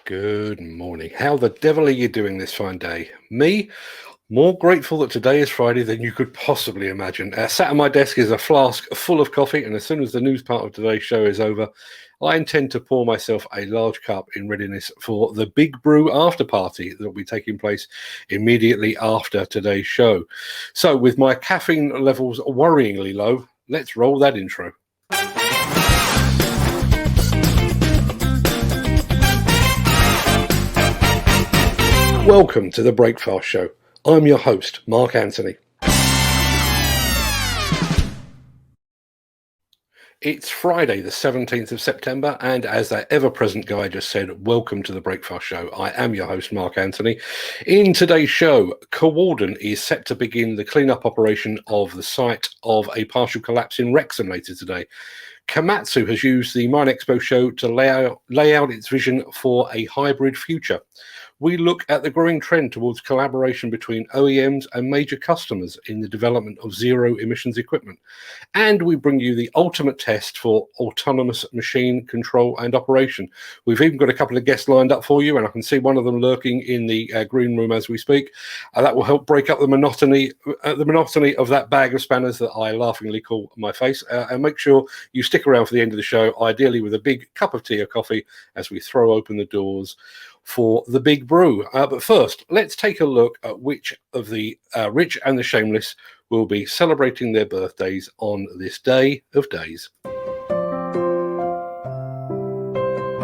Good morning. How the devil are you doing this fine day? Me, more grateful that today is Friday than you could possibly imagine. Sat on my desk is a flask full of coffee, and as soon as the news part of today's show is over, I intend to pour myself a large cup in readiness for the Big Brew after party that will be taking place immediately after today's show. So, with my caffeine levels worryingly low, let's roll that intro. Welcome to the Breakfast Show. I'm your host, Mark Anthony. It's Friday, the 17th of September, and as that ever-present guy just said, welcome to the Breakfast Show. I am your host, Mark Anthony. In today's show, Cowalden is set to begin the clean-up operation of the site of a partial collapse in Wrexham later today. Komatsu has used the Mine Expo show to lay out its vision for a hybrid future. We look at the growing trend towards collaboration between OEMs and major customers in the development of zero emissions equipment. And we bring you the ultimate test for autonomous machine control and operation. We've even got a couple of guests lined up for you, and I can see one of them lurking in the green room as we speak. That will help break up the monotony of that bag of spanners that I laughingly call my face. And make sure you stick around for the end of the show, ideally with a big cup of tea or coffee as we throw open the doors for the Big Brew. But first, let's take a look at which of the rich and the shameless will be celebrating their birthdays on this day of days.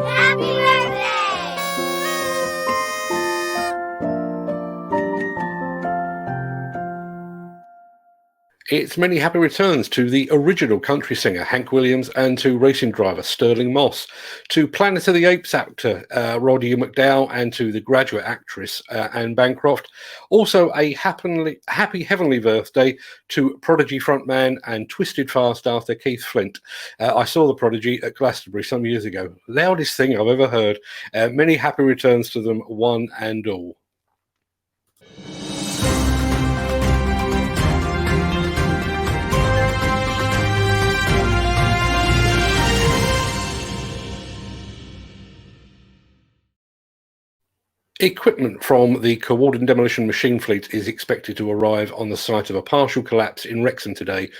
Happy birthday! It's many happy returns to the original country singer Hank Williams and to racing driver Sterling Moss, to Planet of the Apes actor Roddy McDowall, and to the Graduate actress Anne Bancroft. Also a happy heavenly birthday to Prodigy frontman and Twisted Fast after Keith Flint. I saw the Prodigy at Glastonbury some years ago. Loudest thing I've ever heard. Many happy returns to them, one and all. Equipment from the Cowalden demolition machine fleet is expected to arrive on the site of a partial collapse in Wrexham today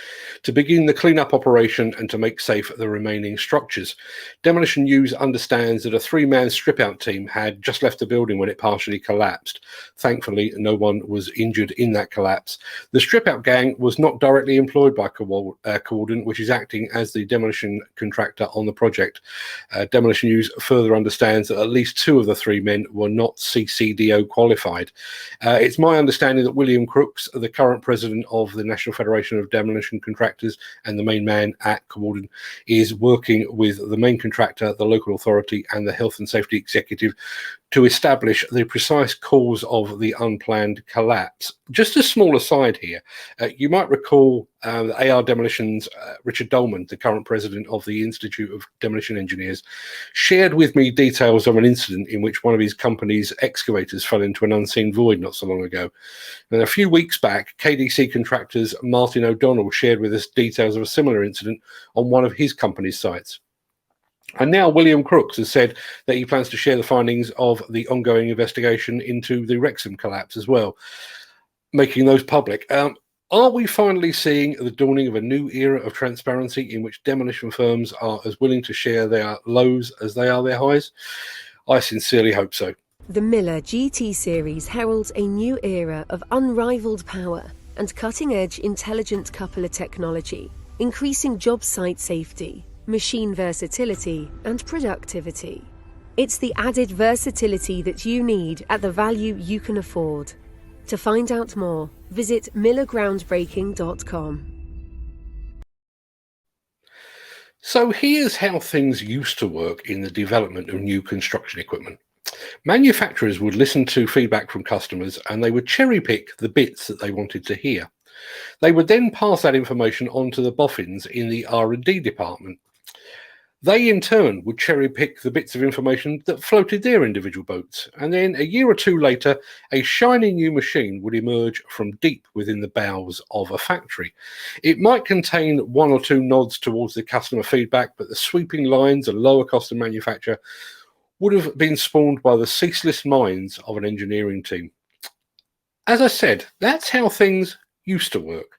to begin the clean-up operation and to make safe the remaining structures. Demolition News understands that a three-man strip-out team had just left the building when it partially collapsed. Thankfully, no one was injured in that collapse. The strip-out gang was not directly employed by Cowalden, which is acting as the demolition contractor on the project. Demolition News further understands that at least two of the three men were not CCDO qualified. It's my understanding that William Crooks, the current president of the National Federation of Demolition Contractors and the main man at Cowalden, is working with the main contractor, the local authority, and the health and safety executive to establish the precise cause of the unplanned collapse. Just a small aside here, you might recall AR Demolition's Richard Dolman, the current president of the Institute of Demolition Engineers, shared with me details of an incident in which one of his company's excavators fell into an unseen void not so long ago. And a few weeks back, KDC contractors Martin O'Donnell shared with us details of a similar incident on one of his company's sites. And now William Crooks has said that he plans to share the findings of the ongoing investigation into the Wrexham collapse as well, making those public. Are we finally seeing the dawning of a new era of transparency in which demolition firms are as willing to share their lows as they are their highs? I sincerely hope so. The Miller GT series heralds a new era of unrivaled power and cutting-edge intelligent coupler technology, increasing job site safety, machine versatility, and productivity. It's the added versatility that you need at the value you can afford. To find out more, visit millergroundbreaking.com. So here's how things used to work in the development of new construction equipment. Manufacturers would listen to feedback from customers and they would cherry pick the bits that they wanted to hear. They would then pass that information on to the boffins in the R&D department. They, in turn, would cherry-pick the bits of information that floated their individual boats, and then a year or two later, a shiny new machine would emerge from deep within the bowels of a factory. It might contain one or two nods towards the customer feedback, but the sweeping lines and lower cost of manufacture would have been spawned by the ceaseless minds of an engineering team. As I said, that's how things used to work.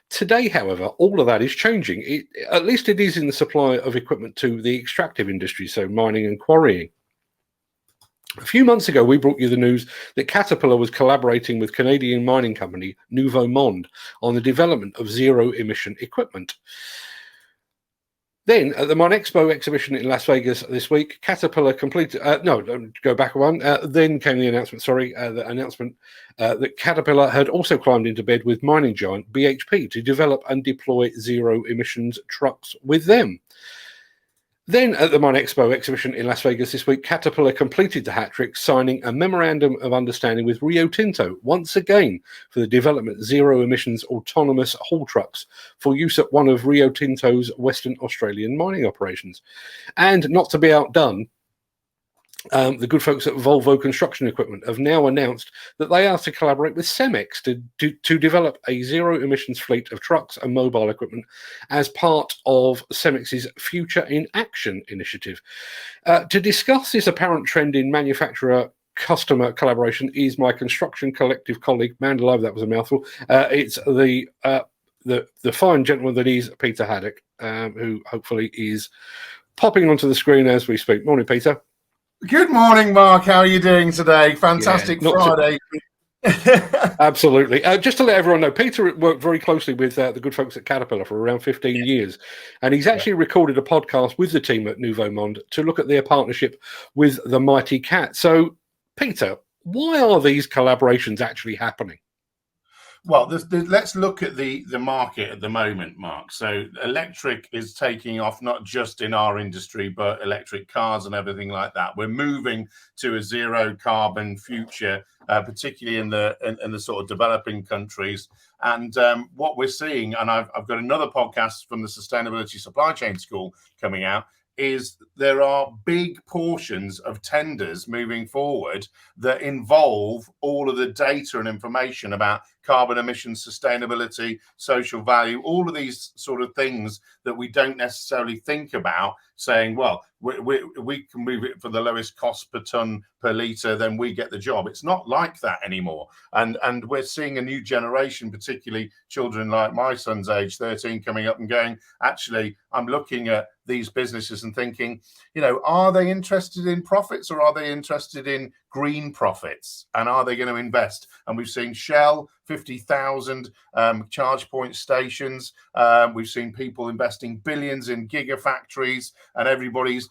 Today, however, all of that is changing. At least it is in the supply of equipment to the extractive industry, so mining and quarrying. A few months ago, we brought you the news that Caterpillar was collaborating with Canadian mining company Nouveau Monde on the development of zero-emission equipment. Then, at the Minexpo exhibition in Las Vegas this week, Caterpillar completed... go back one. Then came the announcement, that Caterpillar had also climbed into bed with mining giant BHP to develop and deploy zero-emissions trucks with them. Then, at the Minexpo exhibition in Las Vegas this week, Caterpillar completed the hat-trick, signing a memorandum of understanding with Rio Tinto, once again, for the development of zero-emissions autonomous haul trucks for use at one of Rio Tinto's Western Australian mining operations. And not to be outdone, the good folks at Volvo Construction Equipment have now announced that they are to collaborate with Cemex to develop a zero-emissions fleet of trucks and mobile equipment as part of Cemex's Future in Action initiative. To discuss this apparent trend in manufacturer-customer collaboration is my construction collective colleague, Mandela, that was a mouthful. It's the fine gentleman that is Peter Haddock, who hopefully is popping onto the screen as we speak. Morning, Peter. Good morning, Mark. How are you doing today? Fantastic Friday. Absolutely. Just to let everyone know, Peter worked very closely with the good folks at Caterpillar for around 15 years. And he's actually recorded a podcast with the team at Nouveau Monde to look at their partnership with the Mighty Cat. So, Peter, why are these collaborations actually happening? Well, let's look at the market at the moment, Mark. So electric is taking off, not just in our industry, but electric cars and everything like that. We're moving to a zero carbon future, particularly in the sort of developing countries. And what we're seeing, and I've got another podcast from the Sustainability Supply Chain School coming out, is there are big portions of tenders moving forward that involve all of the data and information about carbon emissions, sustainability, social value, all of these sort of things that we don't necessarily think about, saying, well, we can move it for the lowest cost per ton per litre, then we get the job. It's not like that anymore. And we're seeing a new generation, particularly children like my son's age, 13, coming up and going, actually, I'm looking at these businesses and thinking, are they interested in profits or are they interested in green profits? And are they going to invest? And we've seen Shell, 50,000 charge point stations. We've seen people investing billions in gigafactories, and everybody's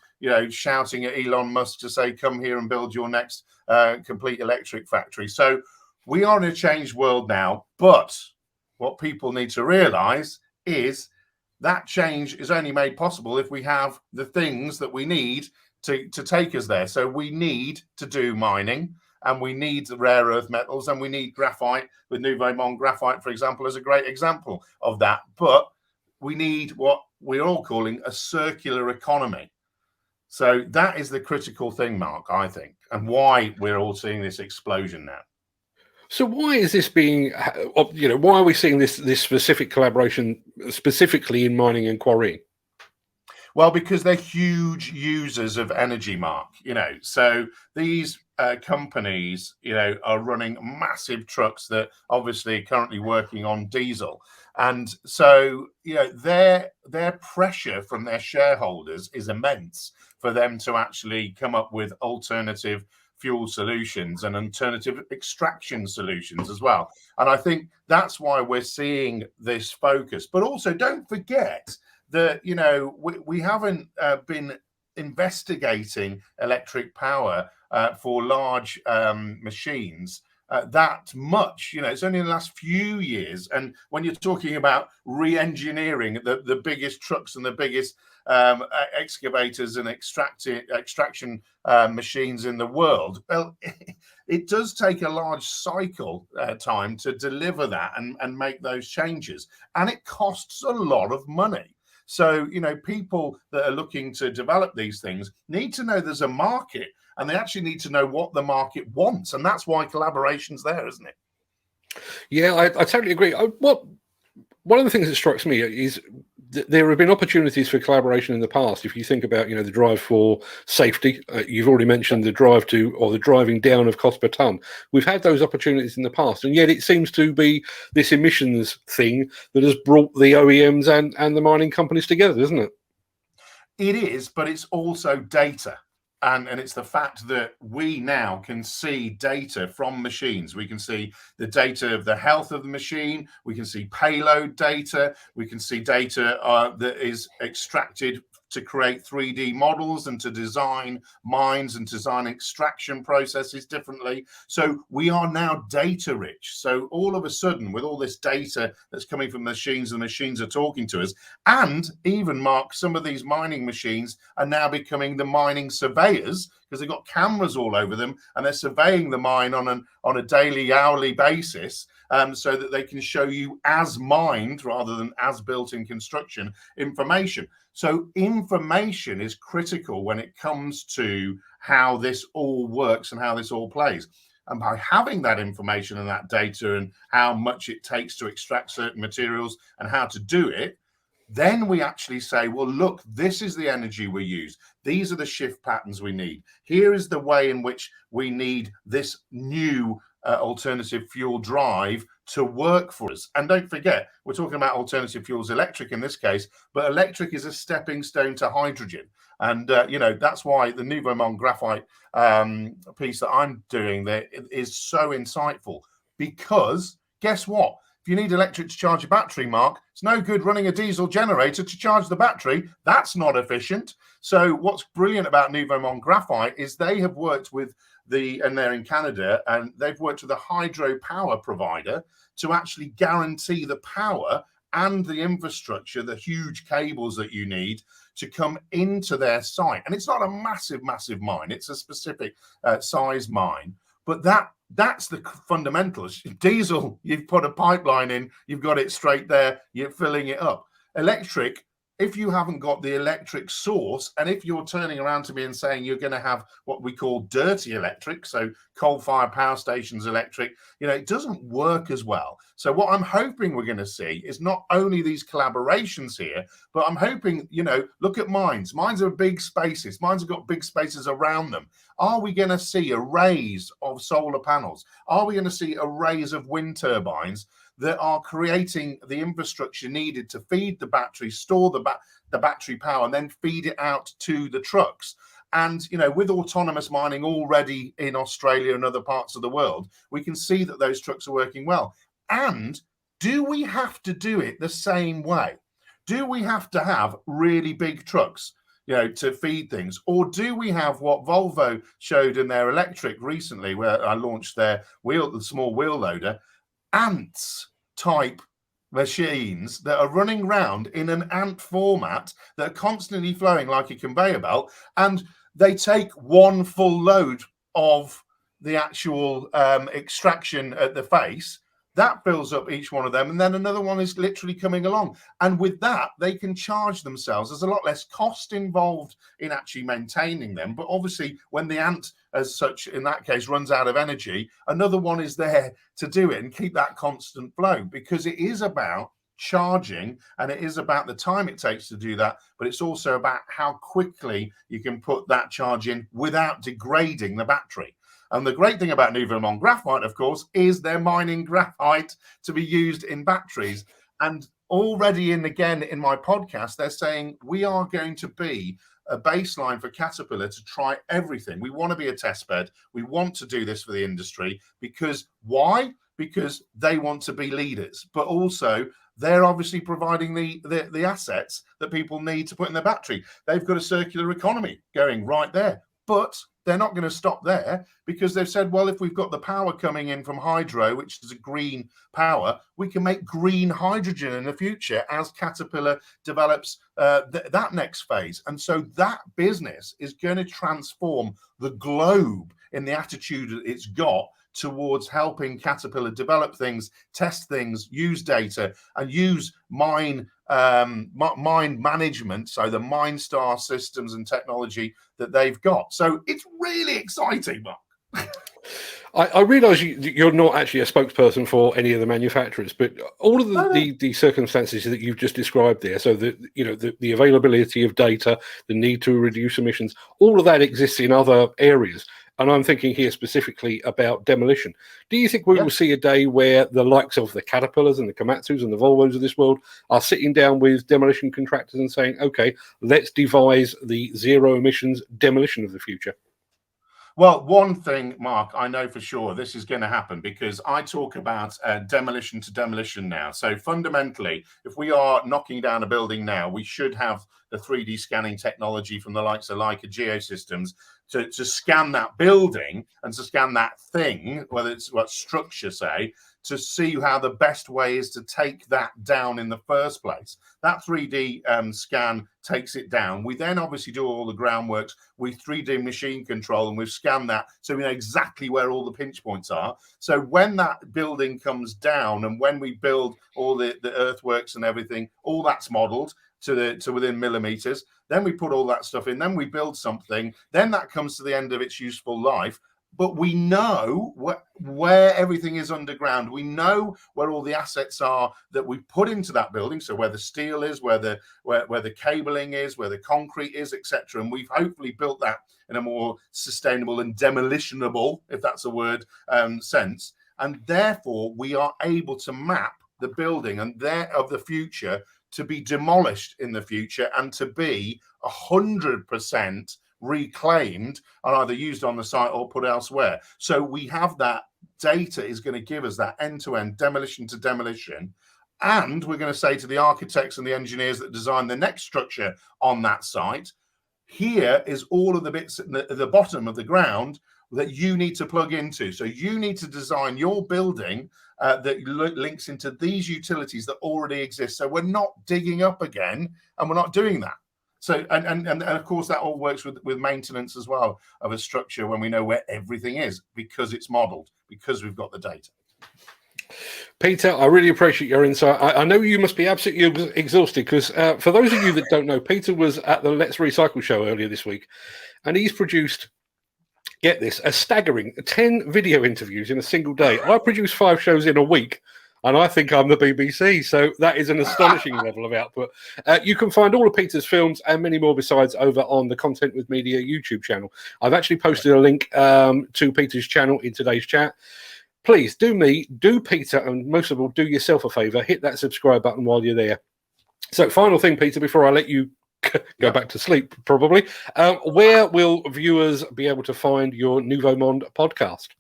shouting at Elon Musk to say, come here and build your next complete electric factory. So we are in a changed world now, but what people need to realize is that change is only made possible if we have the things that we need to take us there. So we need to do mining, and we need the rare earth metals, and we need graphite, with Nouveau Monde graphite, for example, is a great example of that. But we need what we're all calling a circular economy. So that is the critical thing, Mark, I think, and why we're all seeing this explosion now. So why is this being, why are we seeing this specific collaboration specifically in mining and quarrying? Well, because they're huge users of energy, Mark. So these companies, are running massive trucks that obviously are currently working on diesel. And so, their pressure from their shareholders is immense for them to actually come up with alternative fuel solutions and alternative extraction solutions as well. And I think that's why we're seeing this focus. But also, don't forget that, we haven't been investigating electric power for large machines that much. It's only in the last few years. And when you're talking about re-engineering the biggest trucks and the biggest excavators and extraction machines in the world, well, it does take a large cycle time to deliver that and make those changes. And it costs a lot of money. So, people that are looking to develop these things need to know there's a market, and they actually need to know what the market wants. And that's why collaboration's there, isn't it? Yeah, I totally agree. One of the things that strikes me is there have been opportunities for collaboration in the past. If you think about, the drive for safety, you've already mentioned the drive to, or the driving down of cost per ton. We've had those opportunities in the past, and yet it seems to be this emissions thing that has brought the OEMs and the mining companies together, isn't it? It is, but it's also data. And it's the fact that we now can see data from machines. We can see the data of the health of the machine. We can see payload data. We can see data that is extracted to create 3D models and to design mines and design extraction processes differently. So we are now data rich. So all of a sudden, with all this data that's coming from machines, the machines are talking to us. And even, Mark, some of these mining machines are now becoming the mining surveyors, because they've got cameras all over them and they're surveying the mine on a daily, hourly basis, so that they can show you as mined rather than as built in construction information. So information is critical when it comes to how this all works and how this all plays. And by having that information and that data and how much it takes to extract certain materials and how to do it, then we actually say, well, look, this is the energy we use. These are the shift patterns we need. Here is the way in which we need this new alternative fuel drive to work for us. And don't forget, we're talking about alternative fuels, electric in this case, but electric is a stepping stone to hydrogen. And, that's why the Nouveau Monde Graphite piece that I'm doing there is so insightful, because guess what? If you need electric to charge a battery, Mark, it's no good running a diesel generator to charge the battery. That's not efficient. So what's brilliant about Nouveau Monde Graphite is they have worked with and they're in Canada, and they've worked with a hydropower provider to actually guarantee the power and the infrastructure, the huge cables that you need to come into their site. And it's not a massive, massive mine. It's a specific size mine. But that's the fundamentals. Diesel, you've put a pipeline in, you've got it straight there, you're filling it up. Electric, if you haven't got the electric source, and if you're turning around to me and saying you're going to have what we call dirty electric, so coal-fired power stations electric, it doesn't work as well. So what I'm hoping we're going to see is not only these collaborations here, but I'm hoping, look at mines. Mines are big spaces. Mines have got big spaces around them. Are we going to see arrays of solar panels? Are we going to see arrays of wind turbines that are creating the infrastructure needed to feed the battery, store the battery power, and then feed it out to the trucks? And, with autonomous mining already in Australia and other parts of the world, we can see that those trucks are working well. And do we have to do it the same way? Do we have to have really big trucks, to feed things? Or do we have what Volvo showed in their electric recently, where I launched their the small wheel loader, ants type machines that are running around in an ant format that are constantly flowing like a conveyor belt, and they take one full load of the actual extraction at the face. That fills up each one of them, and then another one is literally coming along. And with that, they can charge themselves. There's a lot less cost involved in actually maintaining them. But obviously, when the ant, as such, in that case, runs out of energy, another one is there to do it and keep that constant flow, because it is about charging, and it is about the time it takes to do that, but it's also about how quickly you can put that charge in without degrading the battery. And the great thing about Nouveau Monde Graphite, of course, is they're mining graphite to be used in batteries. And already in my podcast, they're saying we are going to be a baseline for Caterpillar to try everything. We want to be a test bed. We want to do this for the industry. Because why? Because they want to be leaders, but also they're obviously providing the assets that people need to put in their battery. They've got a circular economy going right there. But they're not going to stop there, because they've said, well, if we've got the power coming in from hydro, which is a green power, we can make green hydrogen in the future as Caterpillar develops that next phase. And so that business is going to transform the globe in the attitude that it's got towards helping Caterpillar develop things, test things, use data, and use mine management, so the MineStar systems and technology that they've got. So it's really exciting, Mark. I realise you're not actually a spokesperson for any of the manufacturers, but all of the circumstances that you've just described there, so the availability of data, the need to reduce emissions, all of that exists in other areas. And I'm thinking here specifically about demolition. Do you think we will see a day where the likes of the Caterpillars and the Komatsus and the Volvos of this world are sitting down with demolition contractors and saying, okay, let's devise the zero emissions demolition of the future? Well, one thing, Mark, I know for sure this is going to happen, because I talk about demolition to demolition now. So fundamentally, if we are knocking down a building now, we should have the 3D scanning technology from the likes of Leica Geosystems to scan that building and to scan that thing, whether it's what structure, say, to see how the best way is to take that down in the first place. That 3D scan takes it down. We then obviously do all the groundworks. We 3D machine control, and we've scanned that so we know exactly where all the pinch points are. So when that building comes down and when we build all the earthworks and everything, all that's modeled to within millimeters. Then we put all that stuff in. Then we build something. Then that comes to the end of its useful life. But we know where everything is underground. We know where all the assets are that we put into that building. So where the steel is, where the cabling is, where the concrete is, etc. And we've hopefully built that in a more sustainable and demolitionable, if that's a word, sense. And therefore, we are able to map the building and of the future to be demolished in the future and to be 100% reclaimed and either used on the site or put elsewhere. So we have that data is going to give us that end-to-end demolition to demolition. And we're going to say to the architects and the engineers that design the next structure on that site, here is all of the bits at the bottom of the ground that you need to plug into. So you need to design your building that links into these utilities that already exist. So we're not digging up again, and we're not doing that. So, and of course, that all works with maintenance as well of a structure when we know where everything is, because it's modeled, because we've got the data. Peter, I really appreciate your insight. I know you must be absolutely exhausted, because for those of you that don't know, Peter was at the Let's Recycle show earlier this week, and he's produced, get this, a staggering 10 video interviews in a single day. I produce 5 shows in a week, and I think I'm the BBC. So that is an astonishing level of output. You can find all of Peter's films and many more besides over on the Content with Media YouTube channel. I've actually posted a link to Peter's channel in today's chat. Please do Peter, and most of all, do yourself a favor, hit that subscribe button while you're there. So final thing, Peter, before I let you go back to sleep, probably, where will viewers be able to find your Nouveau Monde podcast?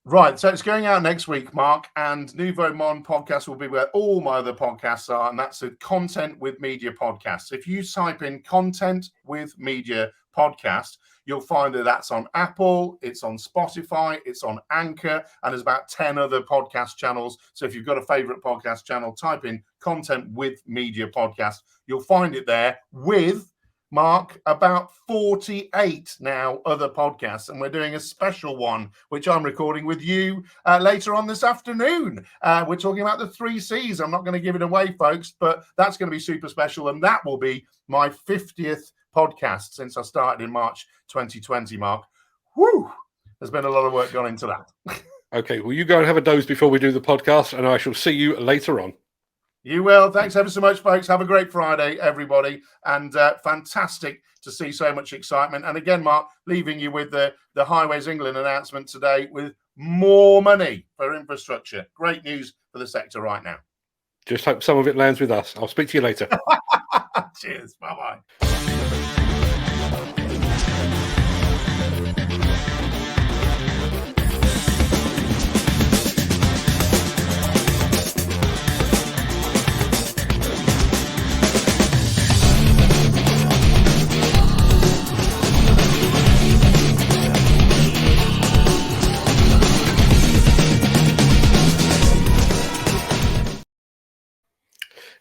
Right, so it's going out next week, Mark, and Nouveau Monde podcast will be where all my other podcasts are, and that's a Content with Media podcast. If you type in Content with Media podcast, you'll find that that's on Apple, it's on Spotify, it's on Anchor, and there's about 10 other podcast channels. So if you've got a favorite podcast channel, type in Content with Media podcast. You'll find it there with, Mark, about 48 now other podcasts, and we're doing a special one which I'm recording with you later on this afternoon. We're talking about the 3 C's. I'm not going to give it away, folks, but that's going to be super special, and that will be my 50th podcast since I started in March 2020, Mark. Woo! There's been a lot of work gone into that. Okay, well, you go and have a doze before we do the podcast, and I shall see you later on. You will. Thanks ever so much, folks. Have a great Friday, everybody. And fantastic to see so much excitement. And again, Mark, leaving you with the Highways England announcement today with more money for infrastructure. Great news for the sector right now. Just hope some of it lands with us. I'll speak to you later. Cheers. Bye-bye.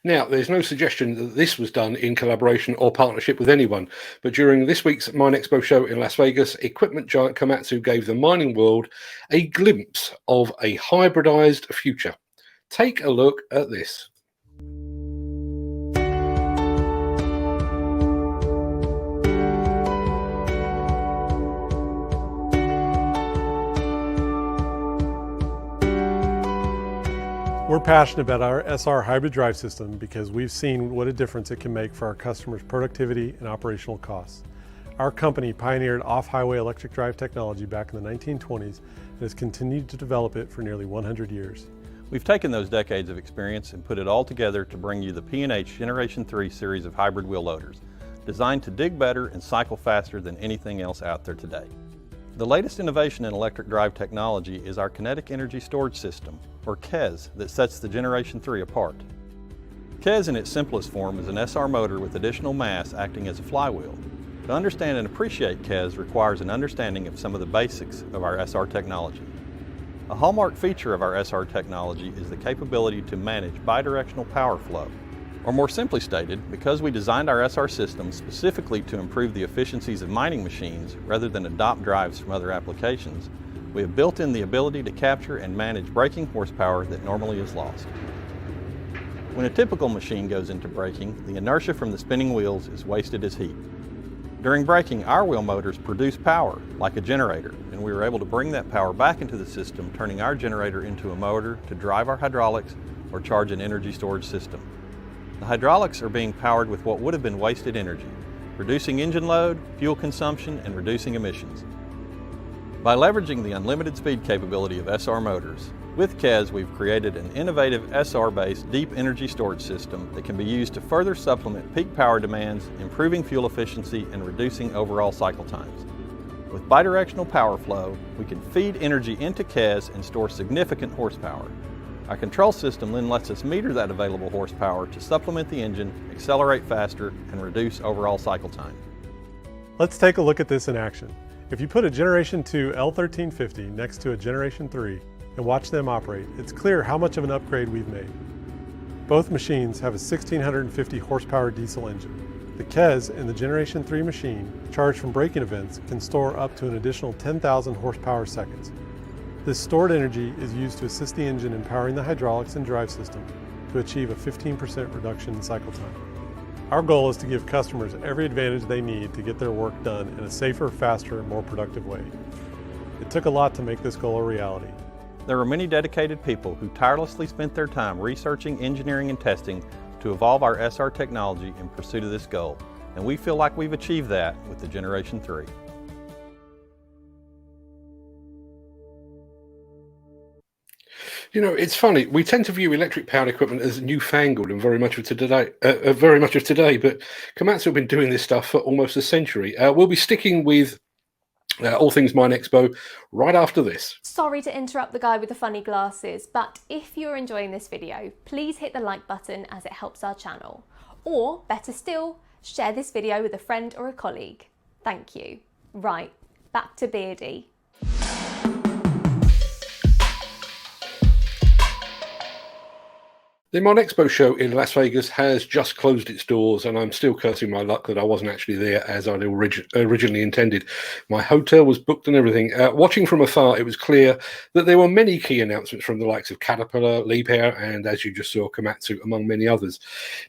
Now, there's no suggestion that this was done in collaboration or partnership with anyone, but during this week's Mine Expo show in Las Vegas, equipment giant Komatsu gave the mining world a glimpse of a hybridized future. Take a look at this. We're passionate about our SR hybrid drive system because we've seen what a difference it can make for our customers' productivity and operational costs. Our company pioneered off-highway electric drive technology back in the 1920s and has continued to develop it for nearly 100 years. We've taken those decades of experience and put it all together to bring you the P&H Generation 3 series of hybrid wheel loaders, designed to dig better and cycle faster than anything else out there today. The latest innovation in electric drive technology is our Kinetic Energy Storage System, or KES, that sets the Generation 3 apart. KES in its simplest form is an SR motor with additional mass acting as a flywheel. To understand and appreciate KES requires an understanding of some of the basics of our SR technology. A hallmark feature of our SR technology is the capability to manage bidirectional power flow. Or more simply stated, because we designed our SR system specifically to improve the efficiencies of mining machines rather than adopt drives from other applications, we have built in the ability to capture and manage braking horsepower that normally is lost. When a typical machine goes into braking, the inertia from the spinning wheels is wasted as heat. During braking, our wheel motors produce power, like a generator, and we were able to bring that power back into the system, turning our generator into a motor to drive our hydraulics or charge an energy storage system. The hydraulics are being powered with what would have been wasted energy, reducing engine load, fuel consumption, and reducing emissions. By leveraging the unlimited speed capability of SR motors, with KES we've created an innovative SR-based deep energy storage system that can be used to further supplement peak power demands, improving fuel efficiency and reducing overall cycle times. With bidirectional power flow, we can feed energy into KES and store significant horsepower. Our control system then lets us meter that available horsepower to supplement the engine, accelerate faster, and reduce overall cycle time. Let's take a look at this in action. If you put a Generation 2 L1350 next to a Generation 3 and watch them operate, it's clear how much of an upgrade we've made. Both machines have a 1650 horsepower diesel engine. The KES in the Generation 3 machine, charged from braking events, can store up to an additional 10,000 horsepower seconds. This stored energy is used to assist the engine in powering the hydraulics and drive system to achieve a 15% reduction in cycle time. Our goal is to give customers every advantage they need to get their work done in a safer, faster, and more productive way. It took a lot to make this goal a reality. There are many dedicated people who tirelessly spent their time researching, engineering, and testing to evolve our SR technology in pursuit of this goal, and we feel like we've achieved that with the Generation 3. You know, it's funny. We tend to view electric-powered equipment as newfangled and very much of today. But Komatsu have been doing this stuff for almost a century. We'll be sticking with all things Mine Expo right after this. Sorry to interrupt the guy with the funny glasses, but if you're enjoying this video, please hit the like button as it helps our channel. Or, better still, share this video with a friend or a colleague. Thank you. Right, back to Beardy. The Mine Expo show in Las Vegas has just closed its doors, and I'm still cursing my luck that I wasn't actually there as I'd originally intended. My hotel was booked and everything. Watching from afar, it was clear that there were many key announcements from the likes of Caterpillar, Liebherr, and as you just saw, Komatsu, among many others.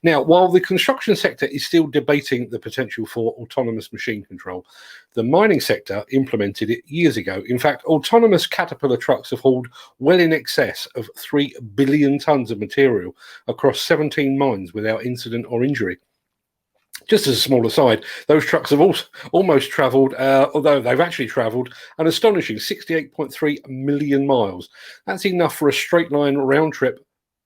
Now, while the construction sector is still debating the potential for autonomous machine control, the mining sector implemented it years ago. In fact, autonomous Caterpillar trucks have hauled well in excess of 3 billion tons of material across 17 mines without incident or injury. Just as a small aside, those trucks have almost travelled, although they've actually travelled an astonishing 68.3 million miles. That's enough for a straight line round trip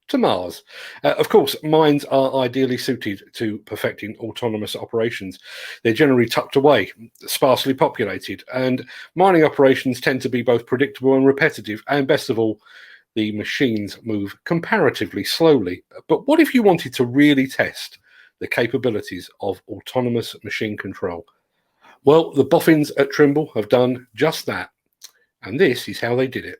to Mars. Of course, mines are ideally suited to perfecting autonomous operations. They're generally tucked away, sparsely populated, and mining operations tend to be both predictable and repetitive, and best of all, the machines move comparatively slowly. But what if you wanted to really test the capabilities of autonomous machine control? Well, the boffins at Trimble have done just that, and this is how they did it.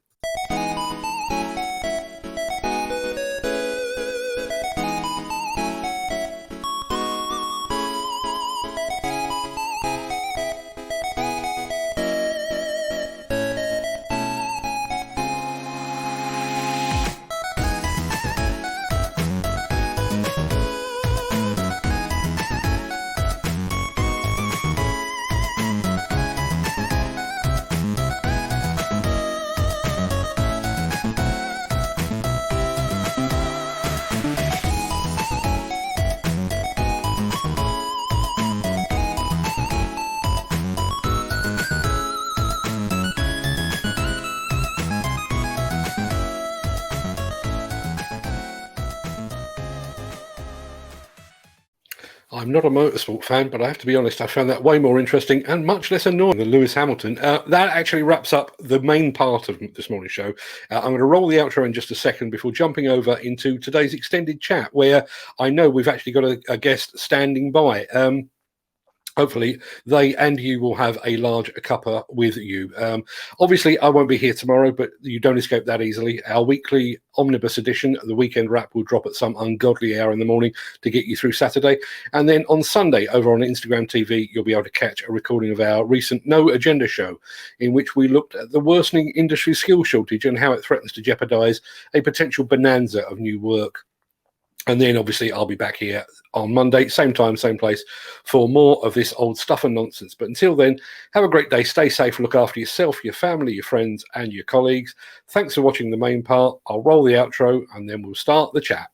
I'm not a motorsport fan, but I have to be honest, I found that way more interesting and much less annoying than Lewis Hamilton. That actually wraps up the main part of this morning's show. I'm going to roll the outro in just a second before jumping over into today's extended chat, where I know we've actually got a guest standing by. Hopefully they and you will have a large cuppa with you. Obviously, I won't be here tomorrow, but you don't escape that easily. Our weekly omnibus edition, the weekend wrap, will drop at some ungodly hour in the morning to get you through Saturday. And then on Sunday, over on Instagram TV, you'll be able to catch a recording of our recent No Agenda show, in which we looked at the worsening industry skill shortage and how it threatens to jeopardize a potential bonanza of new work. And then, obviously, I'll be back here on Monday, same time, same place, for more of this old stuff and nonsense. But until then, have a great day. Stay safe. Look after yourself, your family, your friends, and your colleagues. Thanks for watching the main part. I'll roll the outro, and then we'll start the chat.